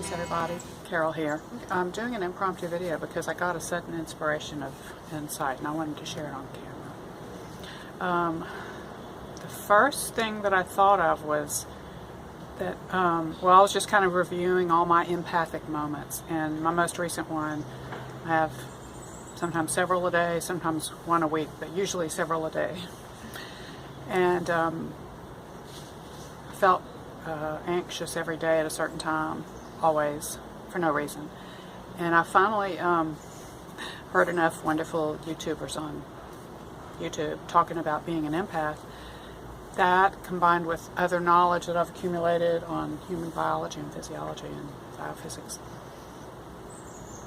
Joyce, everybody. Carol here. I'm doing an impromptu video because I got a sudden inspiration of insight and I wanted to share it on camera. The first thing that I thought of was that, I was just kind of reviewing all my empathic moments, and my most recent one, I have sometimes several a day, sometimes one a week, but usually several a day. And I felt anxious every day at a certain time, always, for no reason. And I finally heard enough wonderful YouTubers on YouTube talking about being an empath. That, combined with other knowledge that I've accumulated on human biology and physiology and biophysics.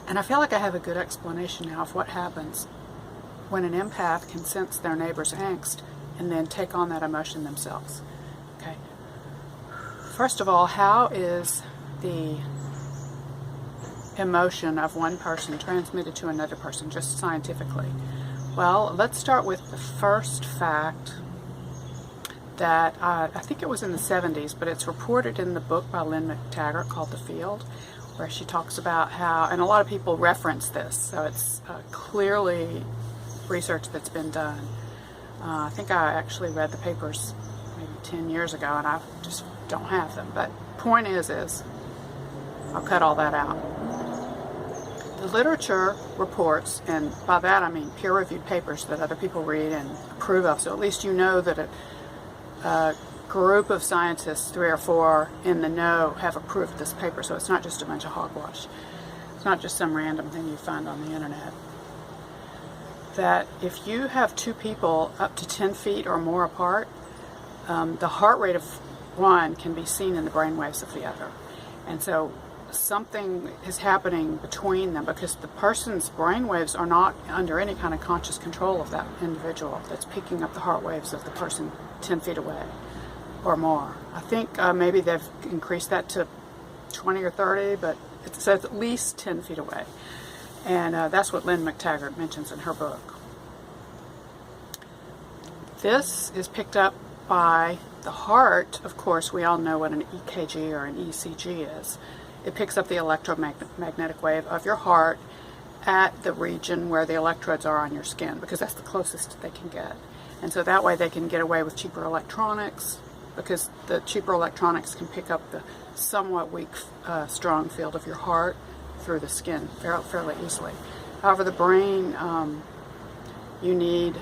And I feel like I have a good explanation now of what happens when an empath can sense their neighbor's angst and then take on that emotion themselves. Okay. First of all, how is the emotion of one person transmitted to another person, just scientifically? Well, let's start with the first fact that I think it was in the 70s, but it's reported in the book by Lynn McTaggart called The Field, where she talks about how, and a lot of people reference this, so it's clearly research that's been done. I think I actually read the papers maybe 10 years ago, and I just don't have them. But point is I'll cut all that out. The literature reports, and by that I mean peer-reviewed papers that other people read and approve of, so at least you know that a group of scientists, 3 or 4 in the know, have approved this paper, so it's not just a bunch of hogwash. It's not just some random thing you find on the internet. That if you have 2 people up to 10 feet or more apart, the heart rate of one can be seen in the brainwaves of the other. And so something is happening between them because the person's brainwaves are not under any kind of conscious control of that individual that's picking up the heart waves of the person 10 feet away or more. I think maybe they've increased that to 20 or 30, but it says at least 10 feet away. And that's what Lynn McTaggart mentions in her book. This is picked up by the heart. Of course, we all know what an EKG or an ECG is. It picks up the electromagnetic wave of your heart at the region where the electrodes are on your skin, because that's the closest they can get. And so that way they can get away with cheaper electronics, because the cheaper electronics can pick up the somewhat weak, strong field of your heart through the skin fairly easily. However, the brain, you need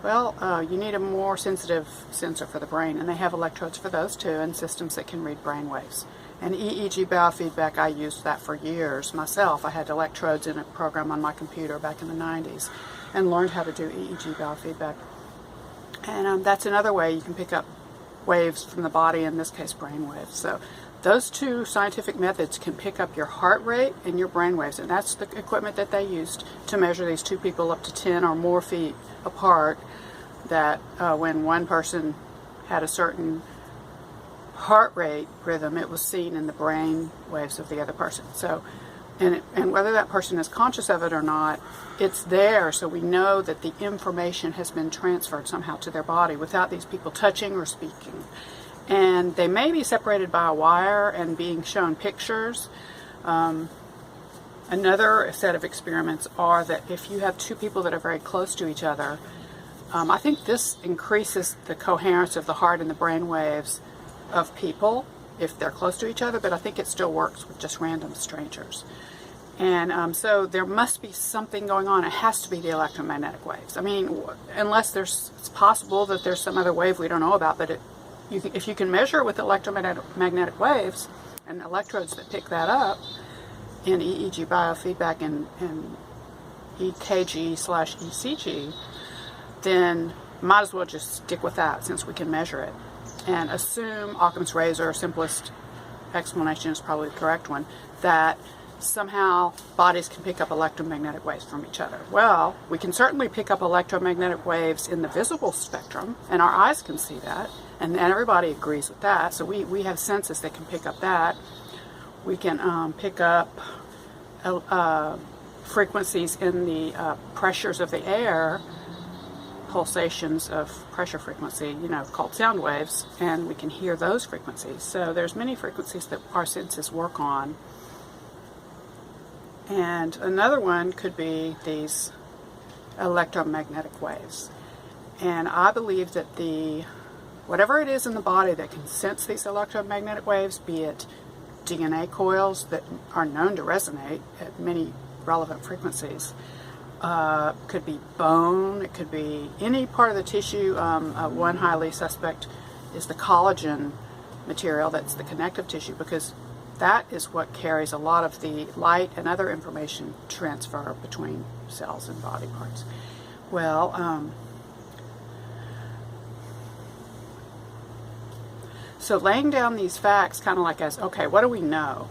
a more sensitive sensor for the brain, and they have electrodes for those too, and systems that can read brain waves. And EEG biofeedback, I used that for years myself. I had electrodes in a program on my computer back in the 90s and learned how to do EEG biofeedback. And that's another way you can pick up waves from the body, in this case brain waves. So those 2 scientific methods can pick up your heart rate and your brain waves, and that's the equipment that they used to measure these 2 people up to 10 or more feet apart, that when one person had a certain heart rate rhythm, it was seen in the brain waves of the other person. So, and whether that person is conscious of it or not, it's there, so we know that the information has been transferred somehow to their body without these people touching or speaking. And they may be separated by a wire and being shown pictures. Another set of experiments are that if you have 2 people that are very close to each other, I think this increases the coherence of the heart and the brain waves of people if they're close to each other, but I think it still works with just random strangers. And so there must be something going on. It has to be the electromagnetic waves. I mean, unless it's possible that there's some other wave we don't know about, but if you can measure it with electromagnetic waves and electrodes that pick that up in EEG biofeedback and EKG/ECG, then might as well just stick with that since we can measure it. And assume Occam's razor, simplest explanation is probably the correct one, that somehow bodies can pick up electromagnetic waves from each other. Well, we can certainly pick up electromagnetic waves in the visible spectrum, and our eyes can see that, and everybody agrees with that. So we have senses that can pick up that. We can pick up frequencies in the pressures of the air pulsations of pressure frequency, called sound waves, and we can hear those frequencies. So there's many frequencies that our senses work on. And another one could be these electromagnetic waves. And I believe that whatever it is in the body that can sense these electromagnetic waves, be it DNA coils that are known to resonate at many relevant frequencies, could be bone, it could be any part of the tissue. One highly suspect is the collagen material, that's the connective tissue, because that is what carries a lot of the light and other information transfer between cells and body parts. Well, so laying down these facts kind of like as, okay, what do we know?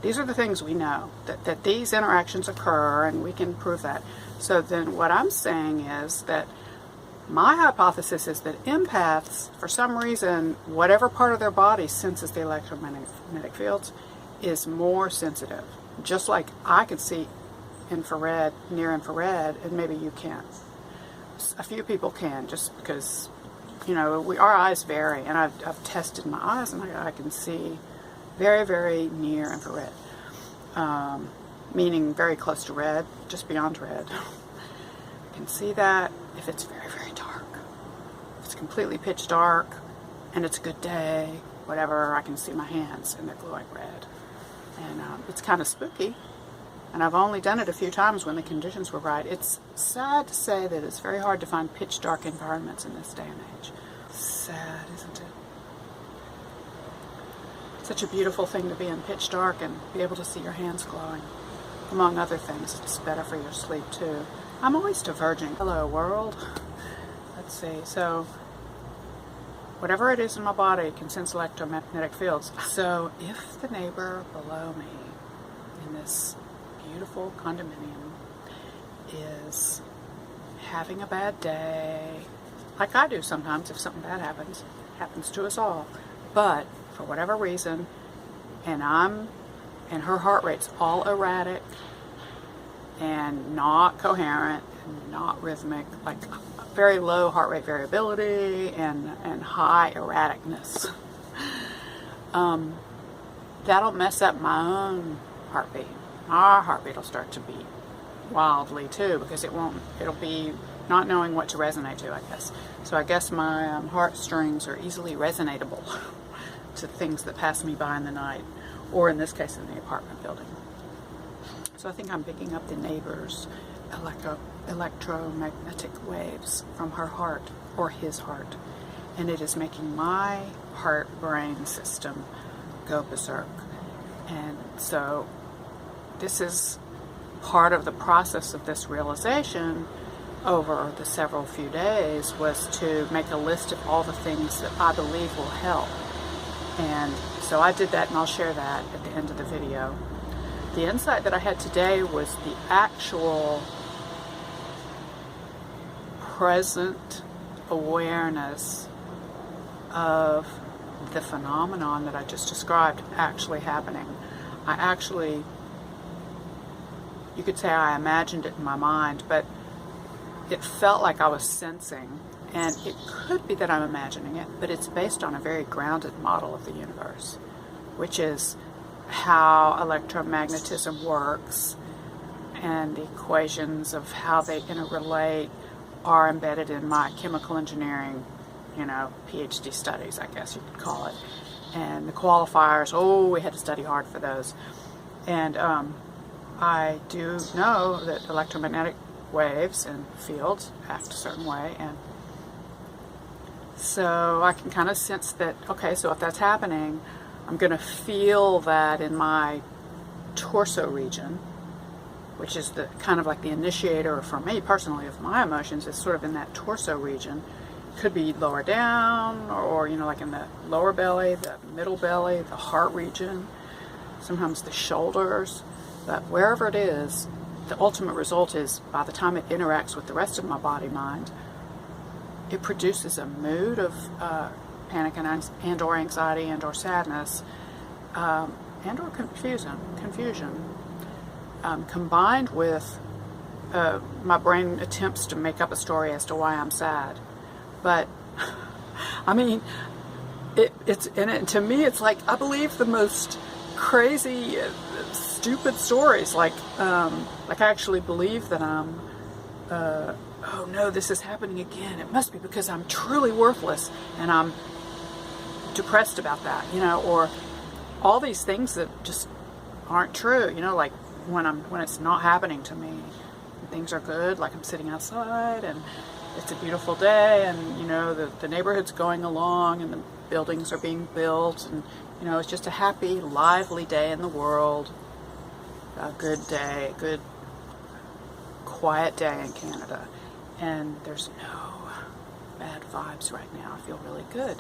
These are the things we know, that these interactions occur, and we can prove that. So then what I'm saying is that my hypothesis is that empaths, for some reason, whatever part of their body senses the electromagnetic fields, is more sensitive. Just like I can see infrared, near infrared, and maybe you can't. A few people can, just because, our eyes vary, and I've tested my eyes, and I can see very, very near infrared, meaning very close to red, just beyond red. I can see that if it's very, very dark. If it's completely pitch dark, and it's a good day, whatever, I can see my hands, and they're glowing red. And it's kind of spooky, and I've only done it a few times when the conditions were right. It's sad to say that it's very hard to find pitch dark environments in this day and age. Sad, isn't it? Such a beautiful thing to be in pitch dark and be able to see your hands glowing. Among other things, it's better for your sleep too. I'm always diverging. Hello world. Let's see, so whatever it is in my body can sense electromagnetic fields. So if the neighbor below me in this beautiful condominium is having a bad day, like I do sometimes if something bad happens to us all, but for whatever reason, and her heart rate's all erratic and not coherent and not rhythmic, like very low heart rate variability and high erraticness. That'll mess up my own heartbeat. Our heartbeat will start to beat wildly too, because it'll be not knowing what to resonate to, I guess. So I guess my heartstrings are easily resonatable to things that pass me by in the night, or in this case in the apartment building. So I think I'm picking up the neighbor's electromagnetic waves from her heart, or his heart, and it is making my heart-brain system go berserk. And so this is part of the process of this realization over the several few days, was to make a list of all the things that I believe will help. And so I did that, and I'll share that at the end of the video. The insight that I had today was the actual present awareness of the phenomenon that I just described actually happening. You could say I imagined it in my mind, but it felt like I was sensing. And it could be that I'm imagining it, but it's based on a very grounded model of the universe, which is how electromagnetism works, and the equations of how they interrelate are embedded in my chemical engineering, PhD studies, I guess you could call it. And the qualifiers, we had to study hard for those. And I do know that electromagnetic waves and fields act a certain way, and so I can kind of sense that, okay, so if that's happening, I'm going to feel that in my torso region, which is the kind of like the initiator for me personally of my emotions, is sort of in that torso region. Could be lower down, or like in the lower belly, the middle belly, the heart region, sometimes the shoulders. But wherever it is, the ultimate result is, by the time it interacts with the rest of my body mind, it produces a mood of panic and or anxiety and or sadness and or confusion, combined with my brain attempts to make up a story as to why I'm sad. But, I mean, to me, it's like, I believe the most crazy, stupid stories. Like I actually believe that I'm, oh no, this is happening again. It must be because I'm truly worthless, and I'm depressed about that, you know, or all these things that just aren't true, you know, like when it's not happening to me, and things are good, like I'm sitting outside and it's a beautiful day, and you know, the neighborhood's going along and the buildings are being built, and you know, it's just a happy, lively day in the world, a good day, a good quiet day in Canada, and there's no bad vibes right now. I feel really good,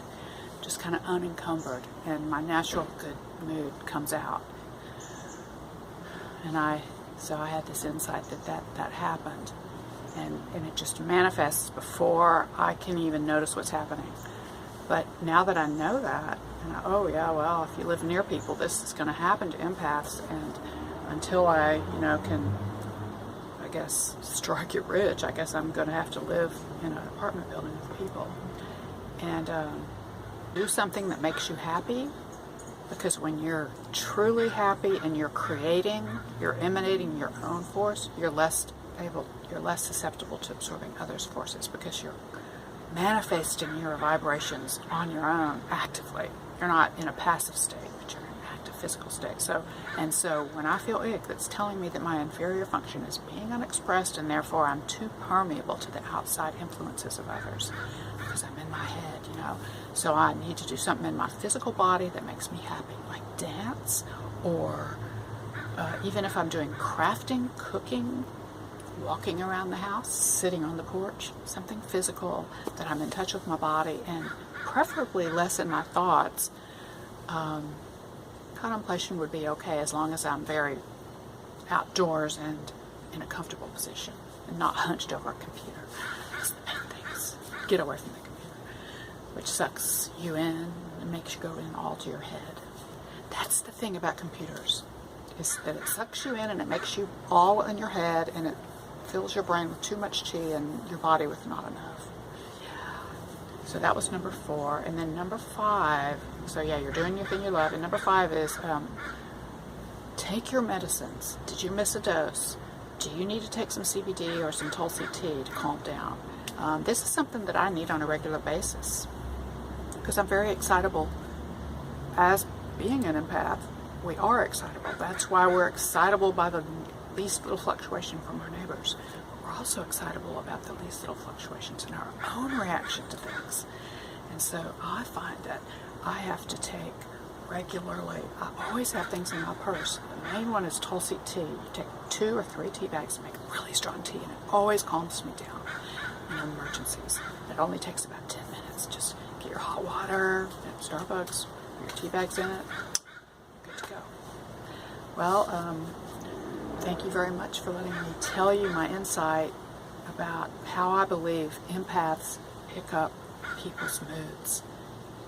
just kind of unencumbered, and my natural good mood comes out. And so I had this insight that happened, and it just manifests before I can even notice what's happening. But now that I know that, and oh yeah, well, if you live near people, this is going to happen to empaths, and until I, you know, can, I guess, strike it rich, I guess I'm going to have to live in an apartment building with people. And do something that makes you happy, because when you're truly happy and you're creating, you're emanating your own force, you're less susceptible to absorbing others' forces, because you're manifesting your vibrations on your own actively. You're not in a passive state, but you're in an active physical state. So when I feel ick, that's telling me that my inferior function is being unexpressed, and therefore I'm too permeable to the outside influences of others, because I'm in my head, you know. So I need to do something in my physical body that makes me happy, like dance, or even if I'm doing crafting, cooking, walking around the house, sitting on the porch, something physical that I'm in touch with my body, and preferably less in my thoughts. Contemplation would be okay as long as I'm very outdoors and in a comfortable position and not hunched over a computer. That's the main things. Get away from the computer, which sucks you in and makes you go in all to your head. That's the thing about computers, is that it sucks you in and it makes you all in your head, and it fills your brain with too much chi and your body with not enough. So that was number 4. And then number 5, so yeah, you're doing your thing you love. And number 5 is take your medicines. Did you miss a dose? Do you need to take some CBD or some Tulsi tea to calm down? This is something that I need on a regular basis, because I'm very excitable. As being an empath, we are excitable. That's why we're excitable by the least little fluctuation from our neighbors. But we're also excitable about the least little fluctuations in our own reaction to things. And so I find that I have to take regularly, I always have things in my purse. The main one is Tulsi tea. You take 2 or 3 tea bags and make really strong tea, and it always calms me down in emergencies. It only takes about 10 minutes. Just get your hot water at Starbucks, your tea bags in it, good to go. Well, thank you very much for letting me tell you my insight about how I believe empaths pick up people's moods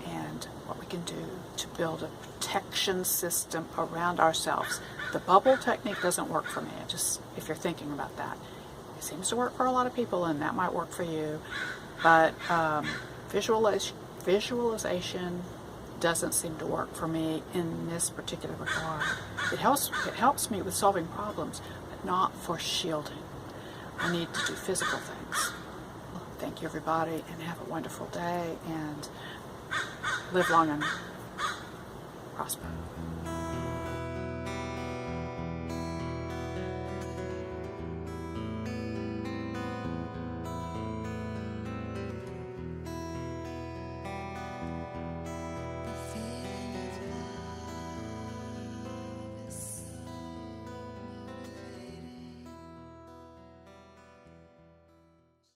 and what we can do to build a protection system around ourselves. The bubble technique doesn't work for me. Just, if you're thinking about that, it seems to work for a lot of people, and that might work for you. But visualization doesn't seem to work for me in this particular regard. It helps me with solving problems, but not for shielding. I need to do physical things. Well, thank you, everybody, and have a wonderful day, and live long and prosper.